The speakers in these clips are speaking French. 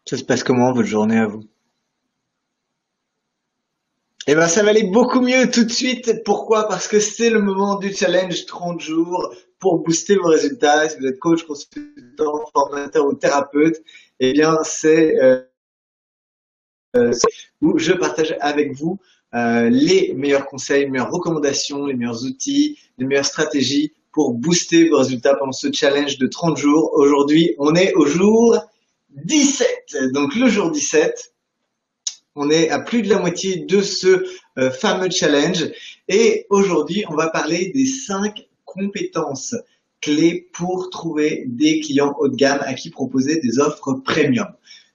Ça se passe comment votre journée à vous? Eh ben, ça va aller beaucoup mieux tout de suite. Pourquoi? Parce que c'est le moment du challenge 30 jours pour booster vos résultats. Si vous êtes coach, consultant, formateur ou thérapeute, eh bien, c'est où je partage avec vous les meilleurs conseils, les meilleures recommandations, les meilleurs outils, les meilleures stratégies pour booster vos résultats pendant ce challenge de 30 jours. Aujourd'hui, on est au jour 17. Donc, le jour 17. On est à plus de la moitié de ce fameux challenge et aujourd'hui, on va parler des 5 compétences clés pour trouver des clients haut de gamme à qui proposer des offres premium.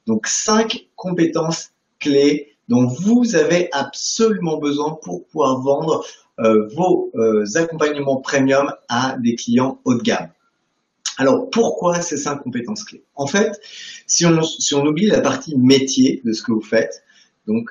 Donc 5 compétences clés dont vous avez absolument besoin pour pouvoir vendre vos accompagnements premium à des clients haut de gamme. Alors, pourquoi ces 5 compétences clés? En fait, si on oublie la partie métier de ce que vous faites, donc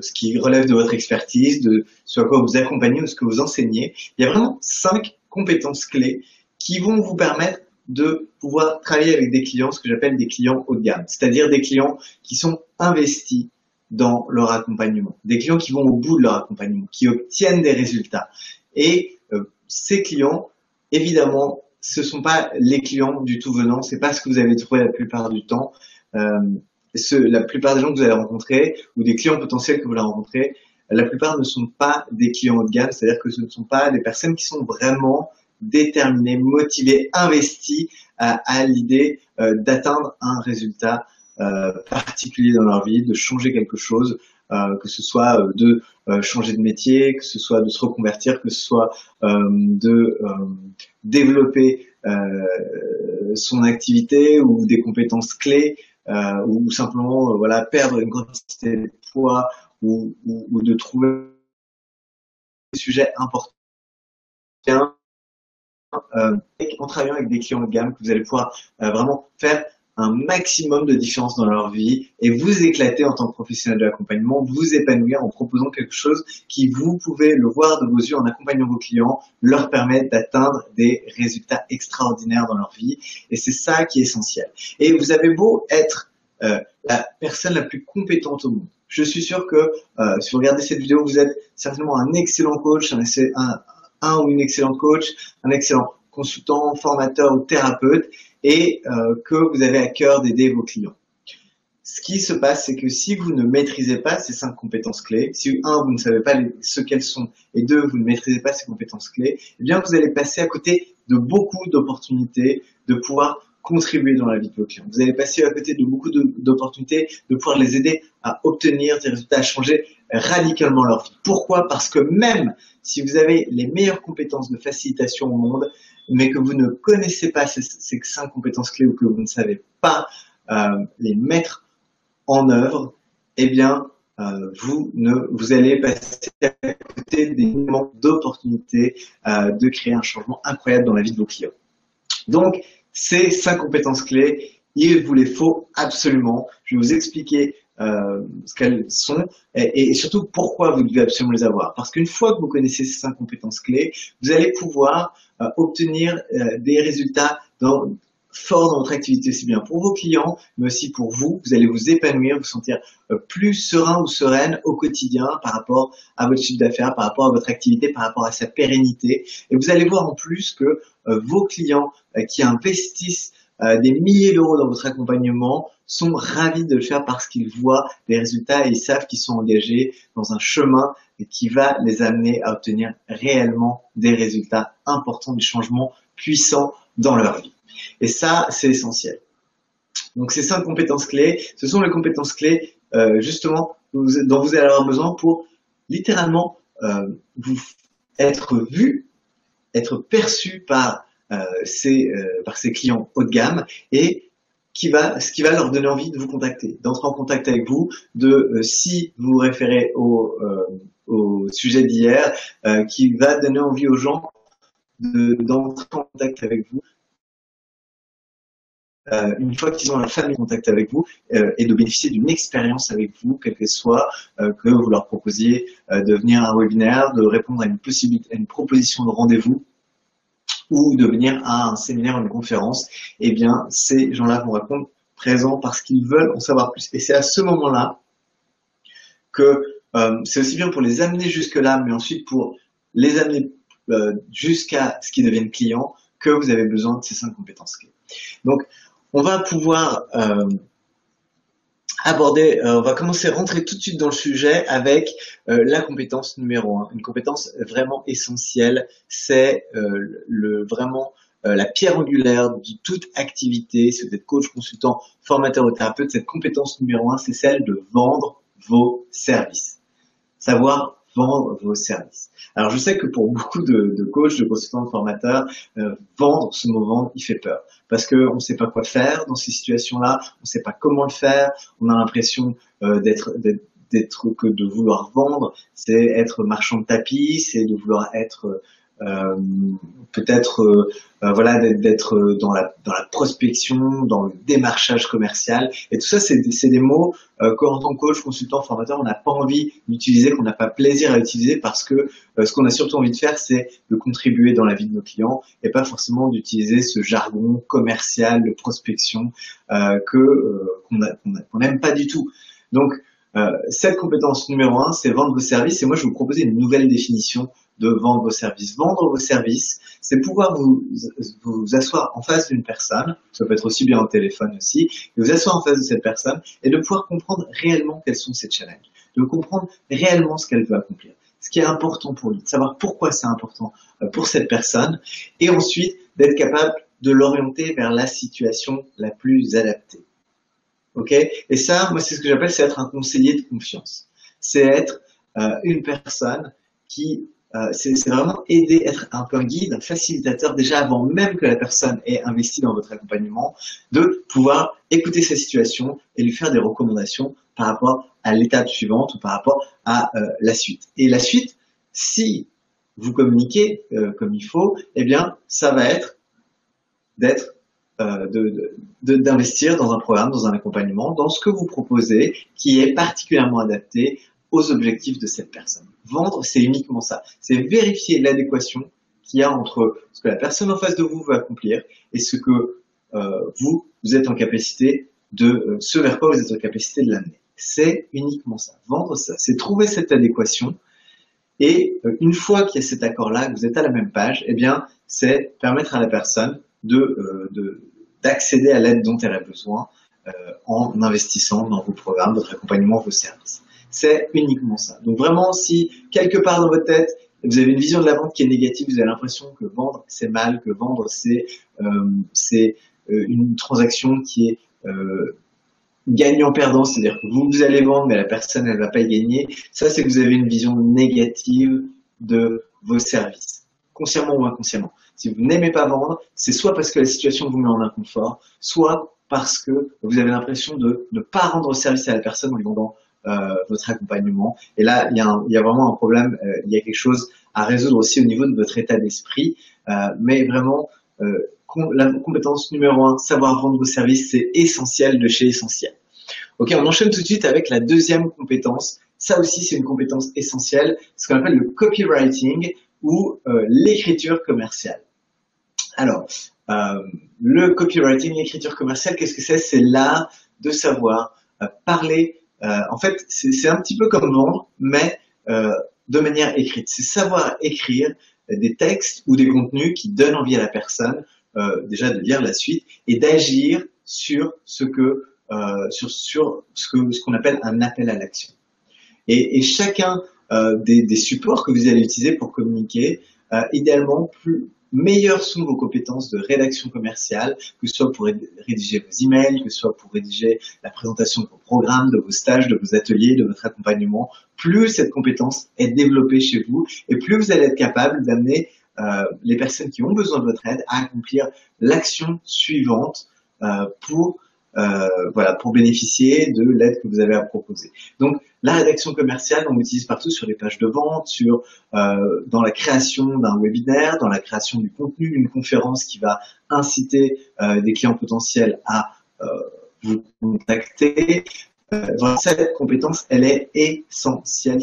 ce qui relève de votre expertise, de ce à quoi vous accompagnez ou ce que vous enseignez, il y a vraiment 5 compétences clés qui vont vous permettre de pouvoir travailler avec des clients, ce que j'appelle des clients haut de gamme, c'est-à-dire des clients qui sont investis dans leur accompagnement, des clients qui vont au bout de leur accompagnement, qui obtiennent des résultats. Et ces clients, évidemment, ce ne sont pas les clients du tout venant, c'est pas ce que vous avez trouvé la plupart du temps. La plupart des gens que vous allez rencontrer ou des clients potentiels que vous allez rencontrer, la plupart ne sont pas des clients haut de gamme, c'est-à-dire que ce ne sont pas des personnes qui sont vraiment déterminées, motivées, investies à l'idée d'atteindre un résultat particulier dans leur vie, de changer quelque chose, que ce soit de changer de métier, que ce soit de se reconvertir, que ce soit de développer son activité ou des compétences clés, ou simplement voilà, perdre une quantité de poids ou de trouver des sujets importants en travaillant avec des clients haut de gamme, que vous allez pouvoir vraiment faire un maximum de différence dans leur vie et vous éclater en tant que professionnel de l'accompagnement, vous épanouir en proposant quelque chose qui, vous pouvez le voir de vos yeux en accompagnant vos clients, leur permet d'atteindre des résultats extraordinaires dans leur vie. Et c'est ça qui est essentiel. Et vous avez beau être la personne la plus compétente au monde. Je suis sûr que si vous regardez cette vidéo, vous êtes certainement un excellent coach, un ou une excellente coach, un excellent consultant, formateur ou thérapeute, et que vous avez à cœur d'aider vos clients. Ce qui se passe, c'est que si vous ne maîtrisez pas ces 5 compétences clés, si vous ne savez pas ce qu'elles sont, et 2, vous ne maîtrisez pas ces compétences clés, eh bien vous allez passer à côté de beaucoup d'opportunités de pouvoir contribuer dans la vie de vos clients. Vous allez passer à côté de beaucoup d'opportunités de pouvoir les aider à obtenir des résultats, à changer radicalement leur vie. Pourquoi? Parce que même si vous avez les meilleures compétences de facilitation au monde, mais que vous ne connaissez pas ces 5 compétences clés ou que vous ne savez pas les mettre en œuvre, eh bien, vous allez passer à côté d'énormément d'opportunités de créer un changement incroyable dans la vie de vos clients. Donc, ces 5 compétences clés, il vous les faut absolument. Je vais vous expliquer ce qu'elles sont et surtout pourquoi vous devez absolument les avoir. Parce qu'une fois que vous connaissez ces 5 compétences clés, vous allez pouvoir obtenir des résultats forts dans votre activité, aussi bien pour vos clients, mais aussi pour vous. Vous allez vous épanouir, vous sentir plus serein ou sereine au quotidien par rapport à votre chiffre d'affaires, par rapport à votre activité, par rapport à sa pérennité. Et vous allez voir en plus que vos clients qui investissent des milliers d'euros dans votre accompagnement sont ravis de le faire parce qu'ils voient des résultats et ils savent qu'ils sont engagés dans un chemin qui va les amener à obtenir réellement des résultats importants, des changements puissants dans leur vie. Et ça, c'est essentiel. Donc ces 5 compétences clés, ce sont les compétences clés justement dont vous allez avoir besoin pour littéralement vous être vu, être perçu par ces clients haut de gamme et ce qui va leur donner envie de vous contacter, d'entrer en contact avec vous, si vous vous référez au sujet d'hier, qui va donner envie aux gens d'entrer en contact avec vous une fois qu'ils ont la famille en contact avec vous et de bénéficier d'une expérience avec vous, quelle qu'elle soit, que vous leur proposiez de venir à un webinaire, de répondre à une proposition de rendez-vous ou de venir à un séminaire ou une conférence, eh bien, ces gens-là vont répondre présents parce qu'ils veulent en savoir plus. Et c'est à ce moment-là que c'est aussi bien pour les amener jusque-là, mais ensuite pour les amener jusqu'à ce qu'ils deviennent clients, que vous avez besoin de ces 5 compétences clés. Donc, on va pouvoir on va commencer à rentrer tout de suite dans le sujet avec la compétence numéro 1, une compétence vraiment essentielle, c'est vraiment la pierre angulaire de toute activité. Si vous êtes coach, consultant, formateur ou thérapeute, cette compétence numéro 1, c'est celle de vendre vos services. Savoir vendre vos services. Alors je sais que pour beaucoup de coachs, de consultants, de formateurs, vendre, ce mot vendre, il fait peur. Parce qu'on ne sait pas quoi faire dans ces situations-là, on ne sait pas comment le faire, on a l'impression que de vouloir vendre, c'est être marchand de tapis, c'est de vouloir être peut-être voilà, d'être dans la prospection, dans le démarchage commercial, et tout ça c'est des mots qu'en tant que coach, consultant, formateur, on n'a pas envie d'utiliser, qu'on n'a pas plaisir à utiliser, parce que ce qu'on a surtout envie de faire, c'est de contribuer dans la vie de nos clients, et pas forcément d'utiliser ce jargon commercial de prospection qu'on n'aime pas du tout. Donc cette compétence numéro 1, c'est vendre vos services, et moi je vais vous proposer une nouvelle définition de vendre vos services. Vendre vos services, c'est pouvoir vous asseoir en face d'une personne, ça peut être aussi bien au téléphone aussi, et vous asseoir en face de cette personne et de pouvoir comprendre réellement quels sont ses challenges, de comprendre réellement ce qu'elle veut accomplir, ce qui est important pour lui, de savoir pourquoi c'est important pour cette personne, et ensuite d'être capable de l'orienter vers la situation la plus adaptée. Ok? Et ça, moi, c'est ce que j'appelle, c'est être un conseiller de confiance. C'est être une personne qui c'est vraiment aider, être un peu un guide, un facilitateur, déjà avant même que la personne ait investi dans votre accompagnement, de pouvoir écouter sa situation et lui faire des recommandations par rapport à l'étape suivante ou par rapport à la suite. Et la suite, si vous communiquez comme il faut, eh bien, ça va être d'investir dans un programme, dans un accompagnement, dans ce que vous proposez, qui est particulièrement adapté aux objectifs de cette personne. Vendre, c'est uniquement ça. C'est vérifier l'adéquation qu'il y a entre ce que la personne en face de vous veut accomplir et ce que vous êtes en capacité ce vers quoi vous êtes en capacité de l'amener. C'est uniquement ça. Vendre, ça, c'est trouver cette adéquation. Et une fois qu'il y a cet accord-là, que vous êtes à la même page, eh bien, c'est permettre à la personne d'accéder à l'aide dont elle a besoin en investissant dans vos programmes, votre accompagnement, vos services. C'est uniquement ça. Donc vraiment, si quelque part dans votre tête, vous avez une vision de la vente qui est négative, vous avez l'impression que vendre c'est mal, que vendre c'est une transaction qui est gagnant-perdant, c'est-à-dire que vous allez vendre mais la personne elle va pas y gagner, ça c'est que vous avez une vision négative de vos services, consciemment ou inconsciemment. Si vous n'aimez pas vendre, c'est soit parce que la situation vous met en inconfort, soit parce que vous avez l'impression de ne pas rendre service à la personne en lui vendant votre accompagnement. Et là, il y a vraiment un problème, il y a quelque chose à résoudre aussi au niveau de votre état d'esprit. Mais vraiment, la compétence numéro 1, savoir vendre vos services, c'est essentiel de chez essentiel. Ok, on enchaîne tout de suite avec la deuxième compétence. Ça aussi, c'est une compétence essentielle, ce qu'on appelle le copywriting ou l'écriture commerciale. Alors, le copywriting, l'écriture commerciale, qu'est-ce que c'est? C'est l'art de savoir parler. En fait, c'est un petit peu comme vendre, mais de manière écrite. C'est savoir écrire des textes ou des contenus qui donnent envie à la personne déjà de lire la suite et d'agir sur ce qu'on appelle un appel à l'action. Et chacun des supports que vous allez utiliser pour communiquer, idéalement, meilleures sont vos compétences de rédaction commerciale, que ce soit pour rédiger vos emails, que ce soit pour rédiger la présentation de vos programmes, de vos stages, de vos ateliers, de votre accompagnement. Plus cette compétence est développée chez vous et plus vous allez être capable d'amener les personnes qui ont besoin de votre aide à accomplir l'action suivante pour bénéficier de l'aide que vous avez à proposer. Donc, la rédaction commerciale, on l'utilise partout sur les pages de vente, dans la création d'un webinaire, dans la création du contenu d'une conférence qui va inciter des clients potentiels à vous contacter. Cette compétence, elle est essentielle,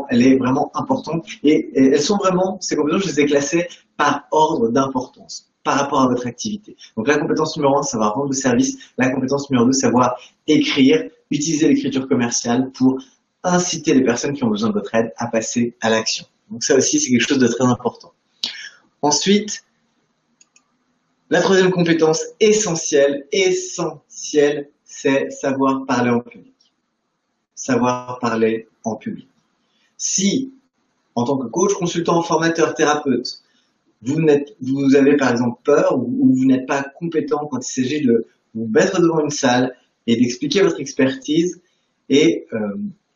elle est vraiment importante et elles sont vraiment, ces compétences, je les ai classées par ordre d'importance. par rapport à votre activité. Donc la compétence numéro 1, savoir rendre le service. La compétence numéro 2, savoir écrire, utiliser l'écriture commerciale pour inciter les personnes qui ont besoin de votre aide à passer à l'action. Donc ça aussi, c'est quelque chose de très important. Ensuite, la troisième compétence essentielle, c'est savoir parler en public. Savoir parler en public. Si, en tant que coach, consultant, formateur, thérapeute, vous avez par exemple peur ou vous n'êtes pas compétent quand il s'agit de vous mettre devant une salle et d'expliquer votre expertise et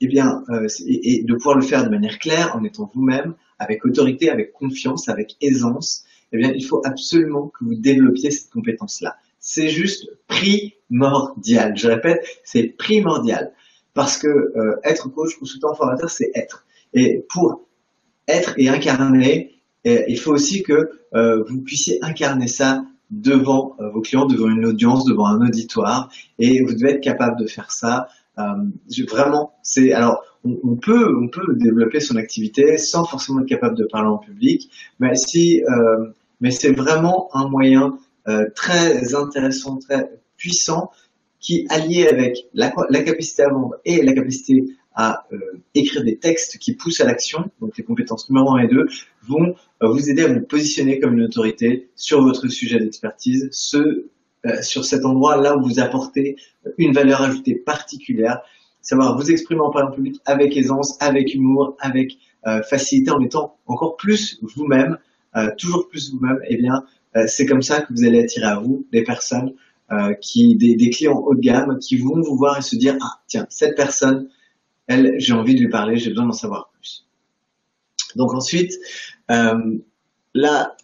de pouvoir le faire de manière claire en étant vous-même, avec autorité, avec confiance, avec aisance, eh bien, il faut absolument que vous développiez cette compétence-là. C'est juste primordial. Je répète, c'est primordial. Parce que être coach, consultant, formateur, c'est être. Et pour être et incarner, il faut aussi que vous puissiez incarner ça devant vos clients, devant une audience, devant un auditoire. Et vous devez être capable de faire ça. Vraiment, on peut développer son activité sans forcément être capable de parler en public, mais c'est vraiment un moyen très intéressant, très puissant, qui allié avec la capacité à vendre et la capacité à écrire des textes qui poussent à l'action, donc les compétences numéro 1 et 2, vont vous aider à vous positionner comme une autorité sur votre sujet d'expertise, sur cet endroit là où vous apportez une valeur ajoutée particulière, savoir vous exprimer en parlant public avec aisance, avec humour, avec facilité, en étant encore plus vous-même, toujours plus vous-même. Eh bien, c'est comme ça que vous allez attirer à vous des personnes des clients haut de gamme qui vont vous voir et se dire, ah tiens, cette personne, elle, j'ai envie de lui parler, j'ai besoin d'en savoir plus. Donc ensuite, la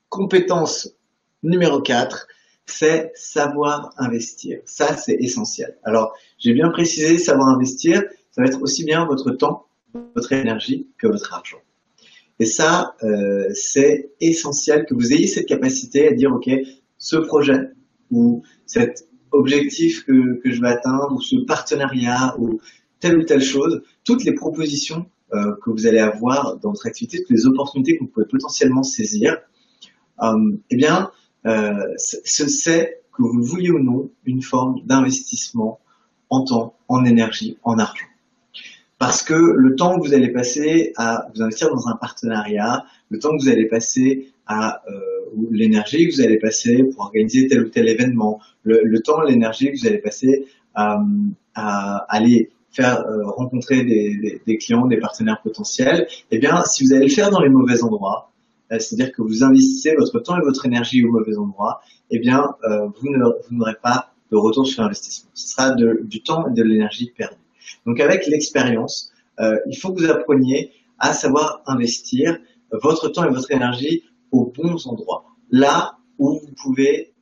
compétence numéro 4, c'est savoir investir. Ça, c'est essentiel. Alors, j'ai bien précisé, savoir investir, ça va être aussi bien votre temps, votre énergie que votre argent. Et ça, c'est essentiel que vous ayez cette capacité à dire, ok, ce projet ou cet objectif que je vais atteindre ou ce partenariat ou telle chose, toutes les propositions que vous allez avoir dans votre activité, toutes les opportunités que vous pouvez potentiellement saisir, eh bien, c'est que vous le vouliez ou non une forme d'investissement en temps, en énergie, en argent. Parce que le temps que vous allez passer à vous investir dans un partenariat, le temps que vous allez passer à l'énergie que vous allez passer pour organiser tel ou tel événement, le temps, l'énergie que vous allez passer à aller faire rencontrer des clients, des partenaires potentiels, eh bien, si vous allez le faire dans les mauvais endroits, c'est-à-dire que vous investissez votre temps et votre énergie au mauvais endroit, eh bien, vous n'aurez pas de retour sur investissement. Ce sera du temps et de l'énergie perdue. Donc, avec l'expérience, il faut que vous appreniez à savoir investir votre temps et votre énergie aux bons endroits, là où vous pouvez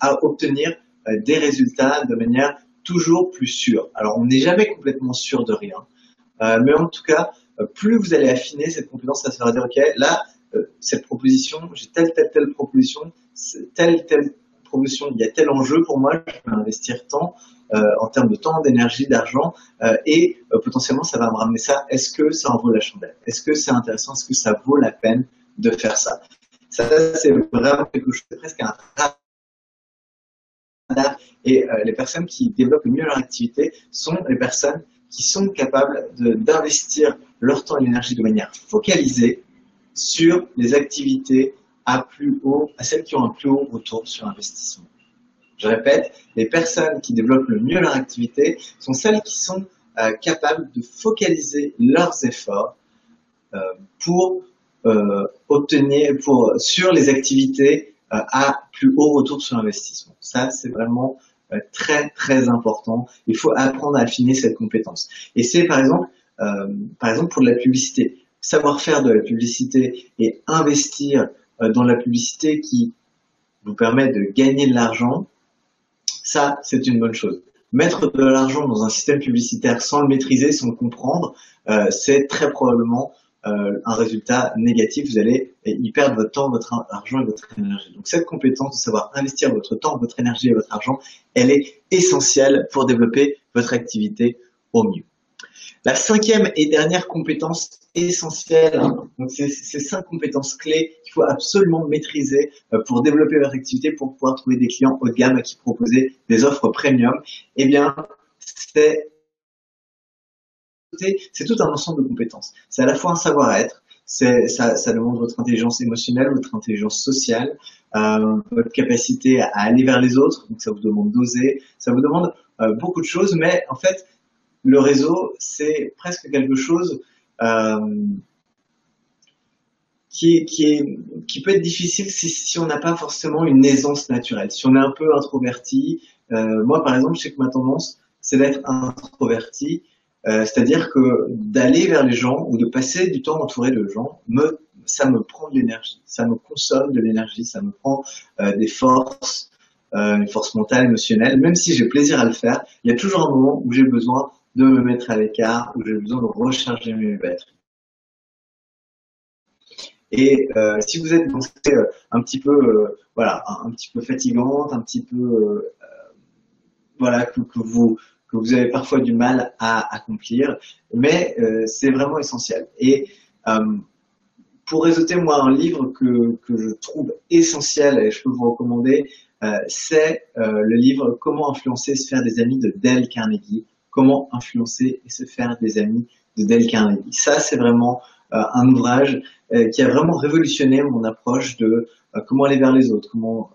obtenir des résultats de manière toujours plus sûre. Alors, on n'est jamais complètement sûr de rien, mais en tout cas, plus vous allez affiner cette compétence, ça va dire, ok, là, cette proposition, j'ai telle proposition, telle proposition, il y a tel enjeu pour moi, je vais investir tant en termes de temps, d'énergie, d'argent, et potentiellement ça va me ramener ça. Est-ce que ça en vaut la chandelle? Est-ce que c'est intéressant? Est-ce que ça vaut la peine de faire ça? Ça, c'est vraiment quelque chose, c'est presque un radar. Et les personnes qui développent le mieux leur activité sont les personnes qui sont capables d'investir leur temps et l'énergie de manière focalisée sur les activités à celles qui ont un plus haut retour sur investissement. Je répète, les personnes qui développent le mieux leur activité sont celles qui sont capables de focaliser leurs efforts sur les activités à plus haut retour sur investissement. Ça, c'est vraiment très très important. Il faut apprendre à affiner cette compétence. Et c'est par exemple pour de la publicité. Savoir faire de la publicité et investir dans la publicité qui vous permet de gagner de l'argent, ça, c'est une bonne chose. Mettre de l'argent dans un système publicitaire sans le maîtriser, sans le comprendre, c'est très probablement un résultat négatif. Vous allez y perdre votre temps, votre argent et votre énergie. Donc cette compétence de savoir investir votre temps, votre énergie et votre argent, elle est essentielle pour développer votre activité au mieux. La cinquième et dernière compétence essentielle, donc c'est ces 5 compétences clés qu'il faut absolument maîtriser pour développer votre activité, pour pouvoir trouver des clients haut de gamme à qui proposer des offres premium. Eh bien, c'est tout un ensemble de compétences. C'est à la fois un savoir-être, ça demande votre intelligence émotionnelle, votre intelligence sociale, votre capacité à aller vers les autres, donc ça vous demande d'oser, ça vous demande beaucoup de choses, mais en fait, le réseau, c'est presque quelque chose qui peut être difficile si on n'a pas forcément une aisance naturelle. Si on est un peu introverti, moi par exemple, je sais que ma tendance, c'est d'être introverti, c'est-à-dire que d'aller vers les gens ou de passer du temps entouré de gens, ça me prend de l'énergie, ça me consomme de l'énergie, ça me prend des forces, une force mentale, émotionnelle. Même si j'ai plaisir à le faire, il y a toujours un moment où j'ai besoin de me mettre à l'écart, où j'ai besoin de recharger mes batteries. Et si vous êtes dans un petit peu, voilà, un petit peu fatigante, un petit peu, voilà, que vous avez parfois du mal à accomplir, mais c'est vraiment essentiel. Et pour réseauter, moi, un livre que je trouve essentiel et je peux vous recommander, c'est le livre Comment influencer et se faire des amis de Dale Carnegie. Comment influencer et se faire des amis de Dale Carnegie. Ça, c'est vraiment un ouvrage qui a vraiment révolutionné mon approche de comment aller vers les autres, comment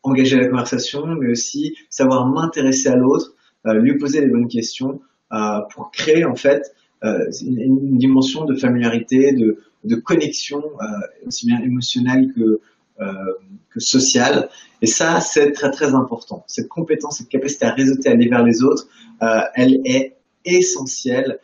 engager la conversation, mais aussi savoir m'intéresser à l'autre, lui poser les bonnes questions pour créer en fait une dimension de familiarité, de connexion, aussi bien émotionnelle que sociale. Et ça, c'est très très important. Cette compétence, cette capacité à réseauter, à aller vers les autres, elle est essentielle,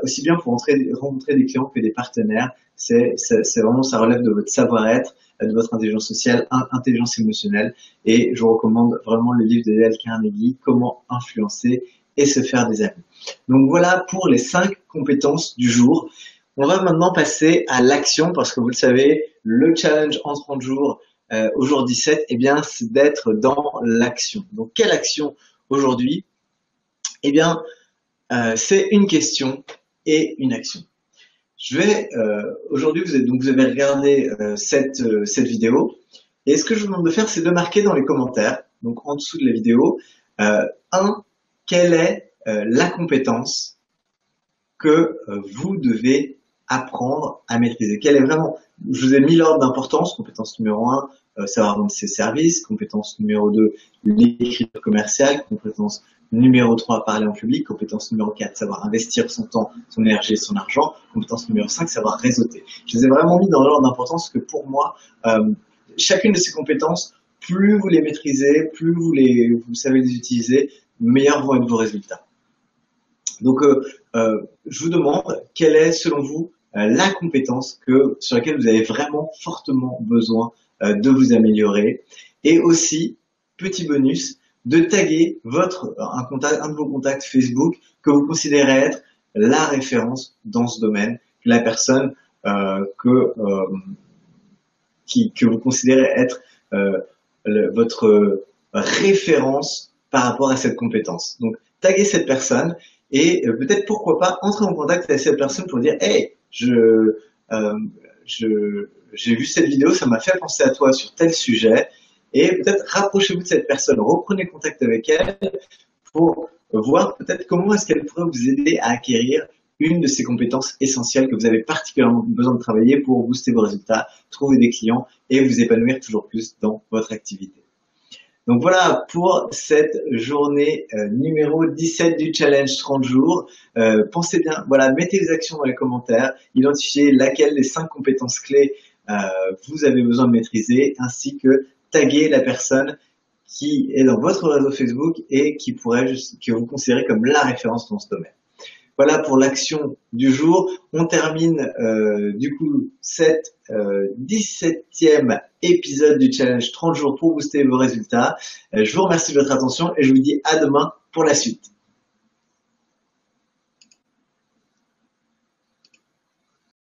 aussi bien pour rencontrer des clients que des partenaires. C'est vraiment, ça relève de votre savoir-être, de votre intelligence sociale, intelligence émotionnelle. Et je vous recommande vraiment le livre de Dale Carnegie, Comment influencer et se faire des amis. Donc voilà pour les 5 compétences du jour. On va maintenant passer à l'action parce que vous le savez, le challenge en 30 jours au jour 17, eh bien, c'est d'être dans l'action. Donc quelle action aujourd'hui? Eh bien, c'est une question et une action. Je vais aujourd'hui, vous avez regardé cette vidéo et ce que je vous demande de faire, c'est de marquer dans les commentaires, donc en dessous de la vidéo, quelle est la compétence que vous devez apprendre à maîtriser. Quelle est vraiment, je vous ai mis l'ordre d'importance, compétence numéro 1, savoir vendre ses services, compétence numéro 2, l'écriture commerciale, compétence numéro 3, parler en public, compétence numéro 4, savoir investir son temps, son énergie et son argent, compétence numéro 5, savoir réseauter. Je les ai vraiment mis dans l'ordre d'importance que pour moi, chacune de ces compétences, plus vous les maîtrisez, plus vous savez les utiliser, meilleurs vont être vos résultats. Donc, je vous demande quelle est, selon vous, la compétence sur laquelle vous avez vraiment fortement besoin de vous améliorer. Et aussi, petit bonus, de taguer un de vos contacts Facebook que vous considérez être la référence dans ce domaine, la personne que vous considérez être votre référence par rapport à cette compétence. Donc, taguez cette personne et peut-être pourquoi pas entrer en contact avec cette personne pour dire hey, j'ai vu cette vidéo, ça m'a fait penser à toi sur tel sujet, et peut-être rapprochez-vous de cette personne, reprenez contact avec elle pour voir peut-être comment est-ce qu'elle pourrait vous aider à acquérir une de ces compétences essentielles que vous avez particulièrement besoin de travailler pour booster vos résultats, trouver des clients et vous épanouir toujours plus dans votre activité. Donc voilà pour cette journée numéro 17 du challenge 30 jours. Pensez bien, voilà, mettez les actions dans les commentaires, identifiez laquelle des 5 compétences clés vous avez besoin de maîtriser, ainsi que taguer la personne qui est dans votre réseau Facebook et que vous considérez comme la référence dans ce domaine. Voilà pour l'action du jour. On termine du coup cette 17e épisode du challenge 30 jours pour booster vos résultats. Je vous remercie de votre attention et je vous dis à demain pour la suite.